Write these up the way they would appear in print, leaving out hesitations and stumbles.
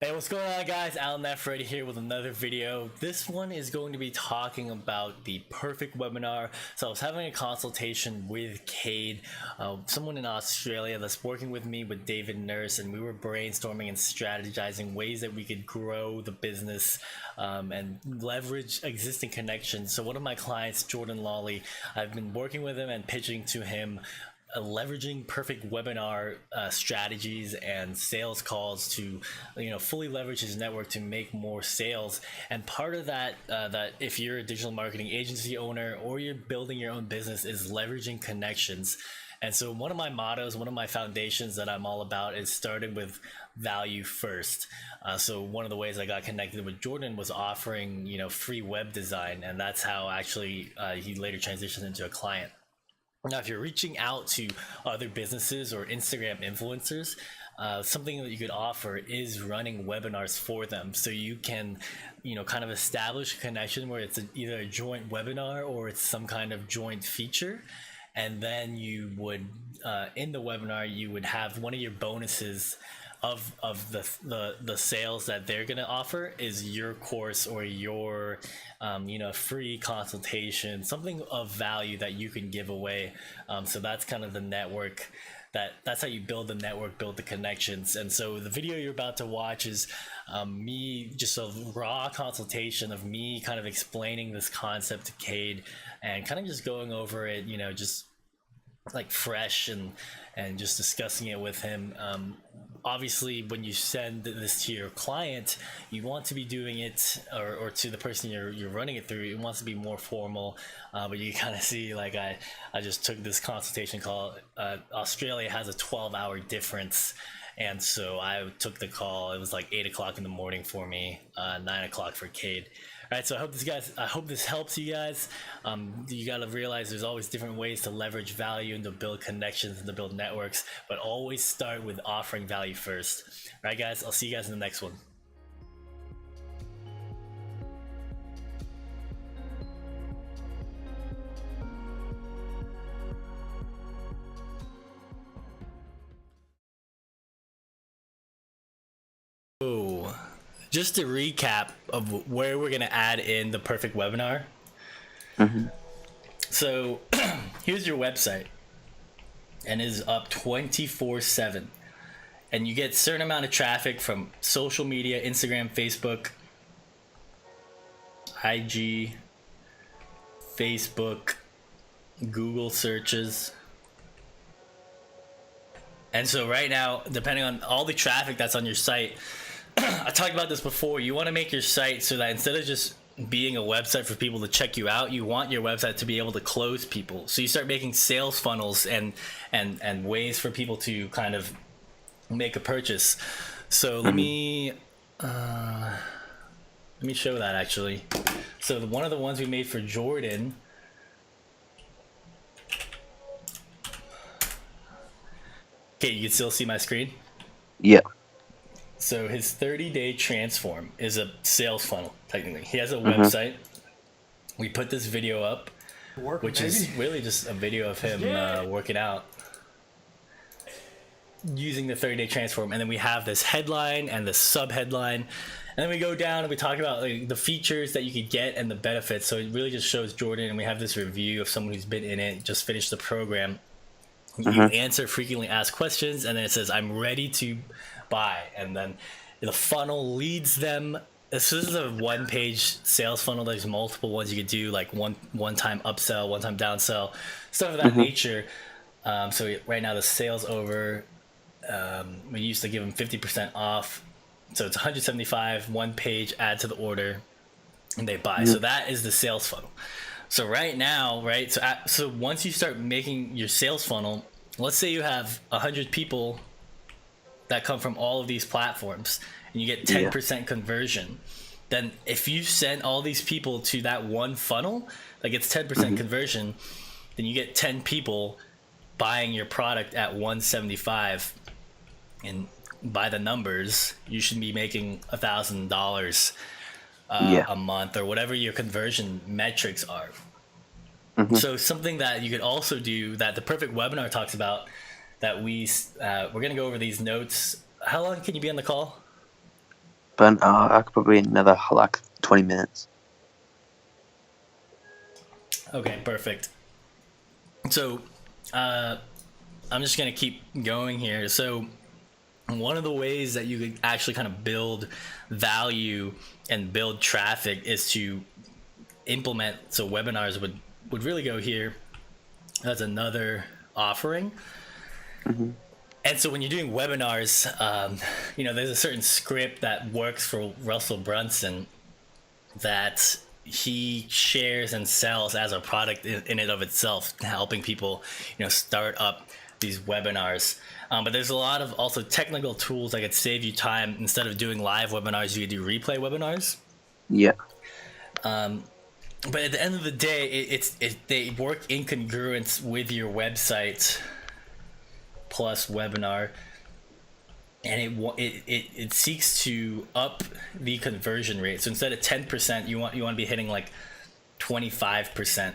Hey, what's going on, guys? Alan Neffready here with another video. This one is going to be talking about the perfect webinar. So I was having a consultation with Cade, someone in Australia that's working with me with David Nurse, and we were brainstorming and strategizing ways that we could grow the business and leverage existing connections. So one of my clients, Jordan Lawley, I've been working with him and pitching to him leveraging perfect webinar strategies and sales calls to fully leverage his network to make more sales. And part of that that if you're a digital marketing agency owner or you're building your own business is leveraging connections. And so one of my mottos, one of my foundations that I'm all about is starting with value first. So one of the ways I got connected with Jordan was offering free web design, and that's how actually he later transitioned into a client. Now, if you're reaching out to other businesses or Instagram influencers, something that you could offer is running webinars for them. So you can, kind of establish a connection where it's either a joint webinar or it's some kind of joint feature. And then you would, in the webinar, you would have one of your bonuses of the sales that they're going to offer is your course or your free consultation, something of value that you can give away. So that's kind of the network. That's how you build the network, build the connections. And so the video you're about to watch is me, just a raw consultation of me kind of explaining this concept to Cade and kind of just going over it, just like fresh and just discussing it with him. Obviously, when you send this to your client, you want to be doing it, or to the person you're running it through, it wants to be more formal. But you kind of see, like I just took this consultation call. Australia has a 12-hour difference. And so I took the call. It was like 8 o'clock in the morning for me, 9 o'clock for Cade. All right, so I hope this helps you guys. You got to realize there's always different ways to leverage value and to build connections and to build networks, but always start with offering value first. All right, guys, I'll see you guys in the next one. Oh, just a recap of where we're going to add in the perfect webinar. So here's your website, and it is up 24/7, and you get a certain amount of traffic from social media, Instagram, Facebook, IG, Facebook, Google searches. And so right now, depending on all the traffic that's on your site, I talked about this before, you want to make your site so that instead of just being a website for people to check you out, you want your website to be able to close people. So you start making sales funnels and ways for people to kind of make a purchase. So let me show that actually. So one of the ones we made for Jordan, okay, you can still see my screen? Yeah. So his 30-day transform is a sales funnel, technically. He has a website. We put this video up, which is really just a video of him working out using the 30-day transform. And then we have this headline and the sub-headline. And then we go down and we talk about like the features that you could get and the benefits. So it really just shows Jordan, and we have this review of someone who's been in it, just finished the program. You answer frequently asked questions, and then it says, I'm ready to buy. And then the funnel leads them. So this is a one-page sales funnel. There's multiple ones you could do, like one-time upsell, one-time downsell, stuff of that nature. So right now the sales over, we used to give them 50% off. So it's 175, one page, add to the order, and they buy. So that is the sales funnel. So right now, right, so once you start making your sales funnel, let's say you have 100 people that come from all of these platforms, and you get 10% conversion. Then if you send all these people to that one funnel that gets 10% conversion, then you get 10 people buying your product at 175, and by the numbers, you should be making $1,000 a month, or whatever your conversion metrics are. So something that you could also do that the perfect webinar talks about, that we're going to go over these notes. How long can you be on the call? But I could probably another like 20 minutes. Okay, perfect. So, I'm just gonna keep going here. So, one of the ways that you could actually kind of build value and build traffic is to implement. So, webinars would really go here. That's another offering. Mm-hmm. And so when you're doing webinars, there's a certain script that works for Russell Brunson that he shares and sells as a product in and of itself, helping people, start up these webinars. But there's a lot of also technical tools that could save you time. Instead of doing live webinars, you could do replay webinars. Yeah. But at the end of the day, they work in congruence with your website plus webinar, and it seeks to up the conversion rate. So instead of 10%, you want to be hitting like 25%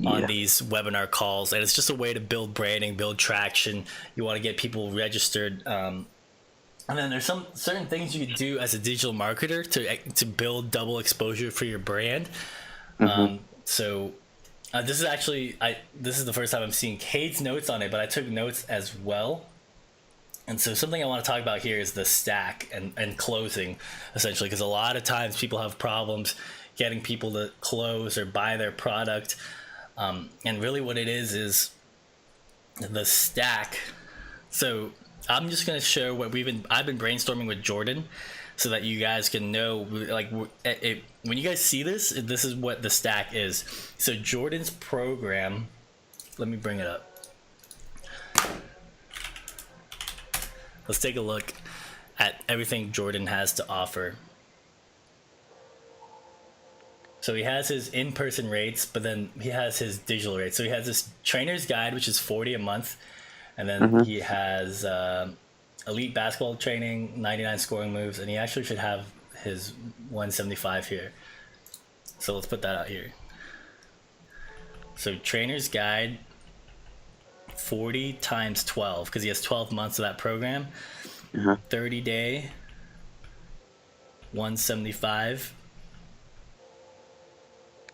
on these webinar calls, and it's just a way to build branding, build traction. You want to get people registered, and then there's some certain things you can do as a digital marketer to build double exposure for your brand. This is actually this is the first time I'm seeing Cade's notes on it, but I took notes as well. And so something I want to talk about here is the stack and closing, essentially, because a lot of times people have problems getting people to close or buy their product. And really what it is the stack. So I'm just going to show what I've been brainstorming with Jordan, so that you guys can know, like, when you guys see this is what the stack is. So Jordan's program, let me bring it up. Let's take a look at everything Jordan has to offer. So he has his in-person rates, but then he has his digital rates. So he has this trainer's guide, which is $40 a month. And then he has elite basketball training, 99 scoring moves, and he actually should have his 175 here. So let's put that out here. So trainer's guide, 40 times 12, because he has 12 months of that program. 30-day, 175.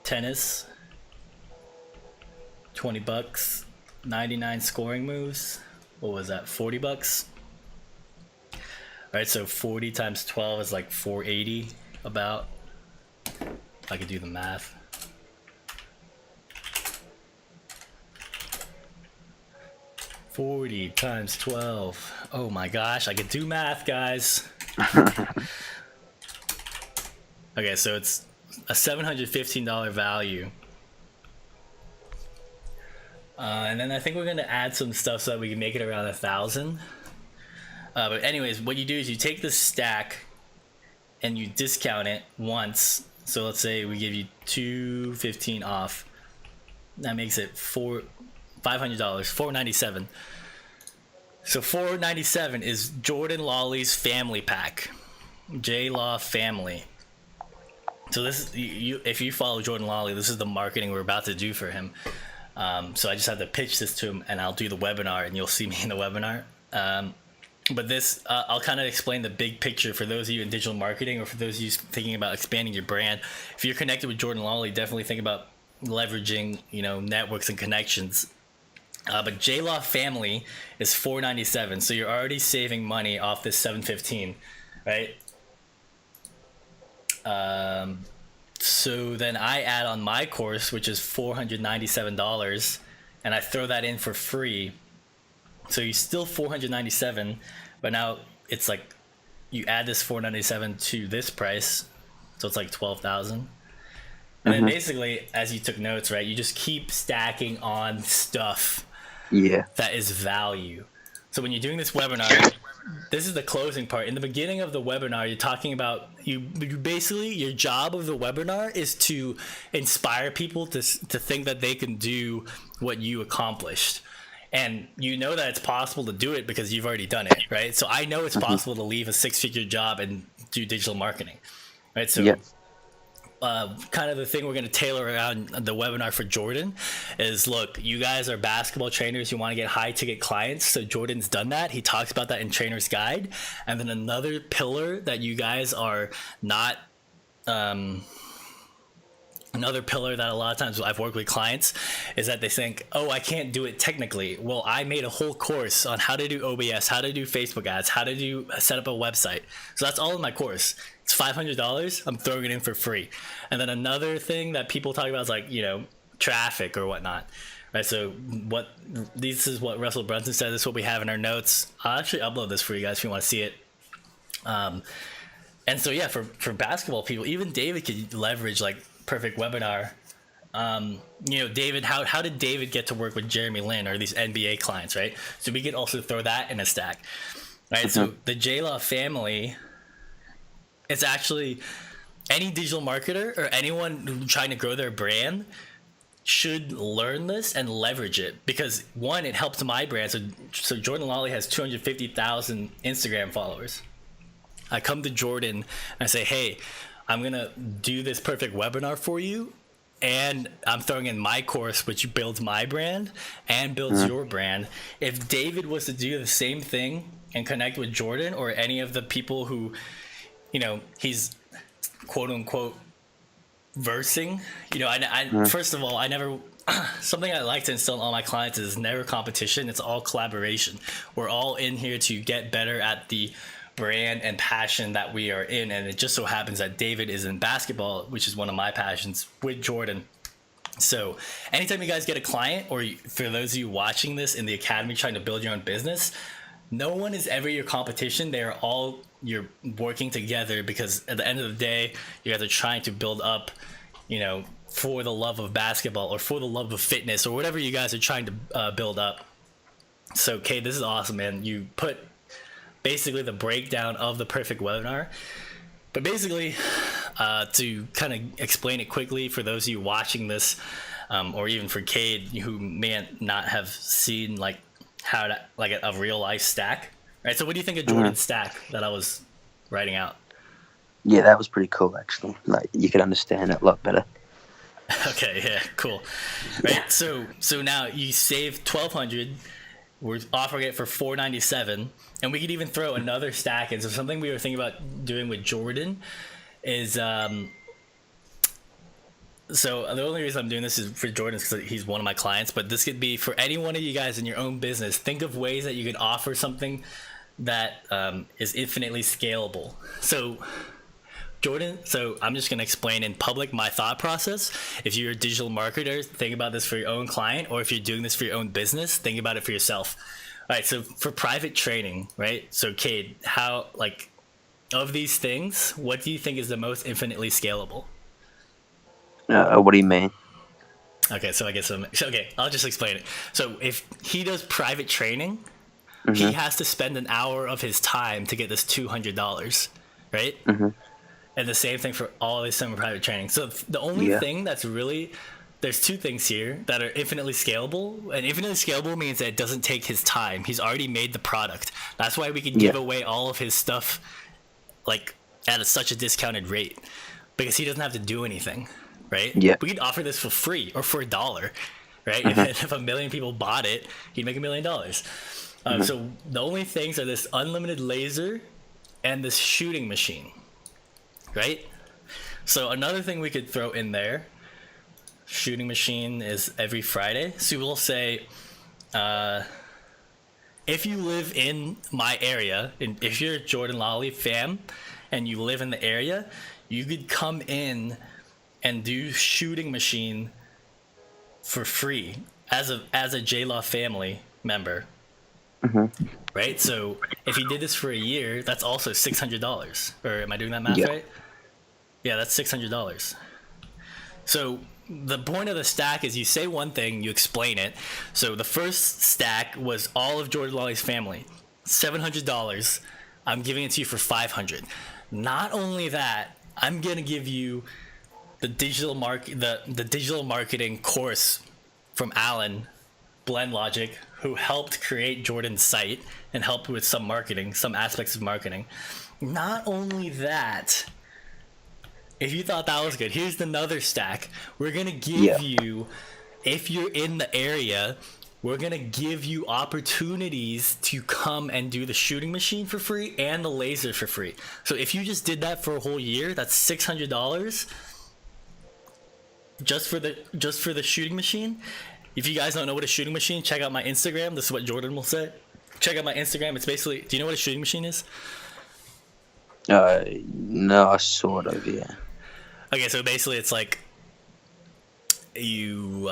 Tennis, $20. 99 scoring moves. What was that? $40. All right, so 40 times 12 is like 480 about. If I could do the math. $40 times 12. Oh my gosh, I could do math, guys. Okay, so it's a $715 value. And then I think we're gonna add some stuff so that we can make it around 1,000. But anyways, what you do is you take this stack and you discount it once. So let's say we give you $215 off. That makes it $500, $497. So $497 is Jordan Lawley's family pack, J Law Family. So this, if you follow Jordan Lawley, this is the marketing we're about to do for him. So I just have to pitch this to him, and I'll do the webinar, and you'll see me in the webinar. But this, I'll kind of explain the big picture for those of you in digital marketing, or for those of you thinking about expanding your brand. If you're connected with Jordan Lawley, definitely think about leveraging, networks and connections. But J Law Family is $497, so you're already saving money off this $715, right? So then I add on my course, which is $497, and I throw that in for free. So you still $497, but now it's like you add this $497 to this price, so it's like $12,000. And then basically, as you took notes, right, you just keep stacking on stuff that is value. So when you're doing this webinar, this is the closing part. In the beginning of the webinar, you're talking about you basically, your job of the webinar is to inspire people to think that they can do what you accomplished. And you know that it's possible to do it because you've already done it, right? So I know it's possible to leave a 6-figure job and do digital marketing, right? So kind of the thing we're going to tailor around the webinar for Jordan is, look, you guys are basketball trainers, you want to get high ticket clients, so Jordan's done that. He talks about that in Trainer's Guide. And then another pillar that you guys are not another pillar that a lot of times I've worked with clients is that they think, oh, I can't do it technically. Well, I made a whole course on how to do OBS, how to do Facebook ads, how to set up a website. So that's all in my course. It's $500. I'm throwing it in for free. And then another thing that people talk about is like, traffic or whatnot. Right. So this is what Russell Brunson said. This is what we have in our notes. I'll actually upload this for you guys if you want to see it. And so, yeah, for basketball people, even David could leverage like perfect webinar. David, how did David get to work with Jeremy Lin or these NBA clients, right? So we could also throw that in a stack, right? So the J-Law family, it's actually any digital marketer or anyone trying to grow their brand should learn this and leverage it, because one, it helps my brand. So Jordan Lawley has 250,000 Instagram followers. I come to Jordan and I say, hey, I'm going to do this perfect webinar for you, and I'm throwing in my course, which builds my brand and builds your brand. If David was to do the same thing and connect with Jordan or any of the people who, he's quote unquote versing, first of all, I never, something I like to instill in all my clients is never competition. It's all collaboration. We're all in here to get better at the brand and passion that we are in, and it just so happens that David is in basketball, which is one of my passions, with Jordan. So anytime you guys get a client, or for those of you watching this in the academy trying to build your own business, no one is ever your competition. You're working together, because at the end of the day, you guys are trying to build up, for the love of basketball or for the love of fitness or whatever you guys are trying to build up. So Kate, this is awesome, man. You put basically the breakdown of the perfect webinar, but basically to kind of explain it quickly for those of you watching this, or even for Cade who may not have seen like how to like a real life stack, right? So what do you think of Jordan's stack that I was writing out? Yeah, that was pretty cool actually. Like you could understand it a lot better. Okay, yeah, cool. Right, so now you save $1,200. We're offering it for $497, and we could even throw another stack in. So something we were thinking about doing with Jordan is, so the only reason I'm doing this is for Jordan because he's one of my clients, but this could be for any one of you guys in your own business. Think of ways that you could offer something that is infinitely scalable. So Jordan, so I'm just going to explain in public my thought process. If you're a digital marketer, think about this for your own client, or if you're doing this for your own business, think about it for yourself. All right, so for private training, right? So Cade, how, like, of these things, what do you think is the most infinitely scalable? What do you mean? Okay, so I guess I'll just explain it. So if he does private training, he has to spend an hour of his time to get this $200, right? And the same thing for all of his summer private training. So the only thing that's really, there's two things here that are infinitely scalable. And infinitely scalable means that it doesn't take his time. He's already made the product. That's why we can give away all of his stuff like at such a discounted rate, because he doesn't have to do anything, right? Yeah. We could offer this for free or for $1, right? If 1 million people bought it, he'd make $1 million. So the only things are this unlimited laser and this shooting machine. Right? So another thing we could throw in there, shooting machine is every Friday. So we'll say, if you live in my area, and if you're a Jordan Lawley fam and you live in the area, you could come in and do shooting machine for free as a J-Law family member. Right? So if you did this for a year, that's also $600. Or am I doing that math right? Yeah, that's $600. So the point of the stack is you say one thing, you explain it. So the first stack was all of Jordan Lawley's family, $700. I'm giving it to you for $500. Not only that, I'm gonna give you the digital marketing course from Alan Blend Logic, who helped create Jordan's site and helped with some aspects of marketing. Not only that, If you thought that was good, here's another stack. We're gonna give Yeah. you, if you're in the area, we're gonna give you opportunities to come and do the shooting machine for free and the laser for free. So if you just did that for a whole year, that's $600 just for the shooting machine. If you guys don't know what a shooting machine, check out my Instagram. This is what Jordan will say. Check out my Instagram. It's basically, do you know what a shooting machine is? No, sort of, yeah. Okay, so basically it's like you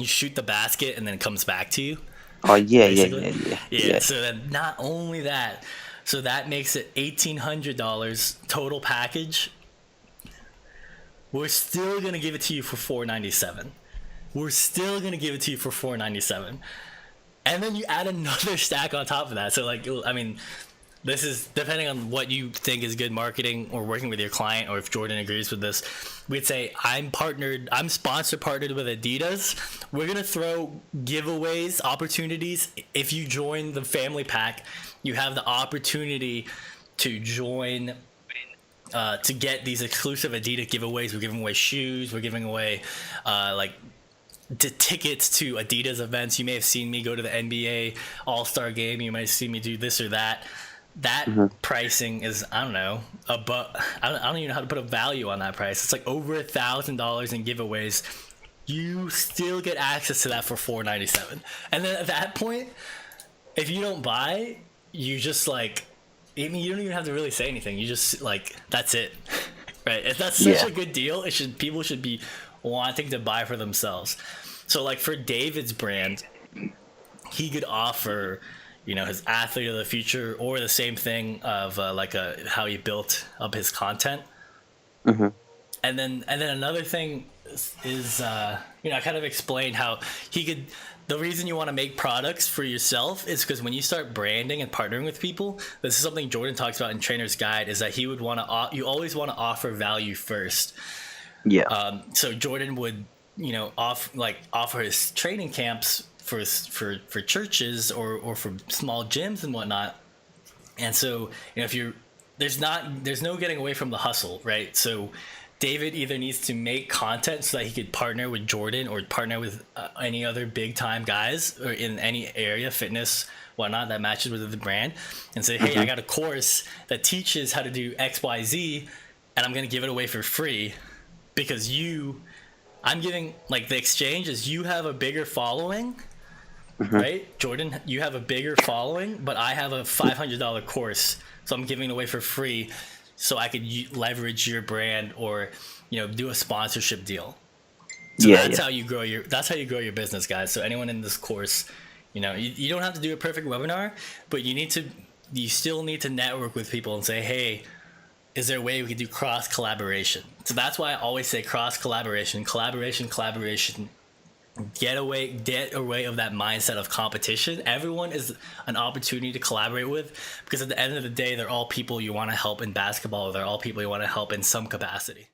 shoot the basket and then it comes back to you. Oh, yeah, basically. yeah. So then not only that, so that makes it $1,800 total package. We're still gonna give it to you for $497. We're still gonna give it to you for $497. And then you add another stack on top of that. So like, I mean, this is depending on what you think is good marketing or working with your client, or if Jordan agrees with this. We'd say I'm partnered with Adidas. We're gonna throw giveaways, opportunities. If you join the family pack, you have the opportunity to join to get these exclusive Adidas giveaways. We're giving away shoes. We're giving away tickets to Adidas events. You may have seen me go to the NBA All-Star game. You might have seen me do this or that. That pricing is, I don't know, I don't even know how to put a value on that price. It's like over $1,000 in giveaways. You still get access to that for $497. And then at that point, if you don't buy, you just like, I mean, you don't even have to really say anything. You just like, that's it, right? If that's such a good deal, people should be wanting to buy for themselves. So like for David's brand, he could offer, you know, his athlete of the future, or the same thing of how he built up his content. And then another thing is you know, I kind of explained how he could. The reason you want to make products for yourself is because when you start branding and partnering with people, this is something Jordan talks about in Trainer's Guide, is that he would want to. You always want to offer value first. Yeah. So Jordan would, you know, offer his training camps for churches or for small gyms and whatnot. And so, you know, there's no getting away from the hustle, right? So David either needs to make content so that he could partner with Jordan or partner with any other big time guys or in any area, fitness, whatnot, that matches with the brand, and say, hey, I got a course that teaches how to do XYZ, and I'm going to give it away for free because I'm giving, like, the exchange is you have a bigger following, right? Jordan, you have a bigger following, but I have a $500 course, so I'm giving it away for free so I could leverage your brand or, you know, do a sponsorship deal. So that's how you grow your business, guys. So anyone in this course, you know, you don't have to do a perfect webinar, but you still need to network with people and say, hey, is there a way we could do cross collaboration? So that's why I always say cross collaboration. Get away of that mindset of competition. Everyone is an opportunity to collaborate with, because at the end of the day, they're all people you want to help in basketball, or they're all people you want to help in some capacity.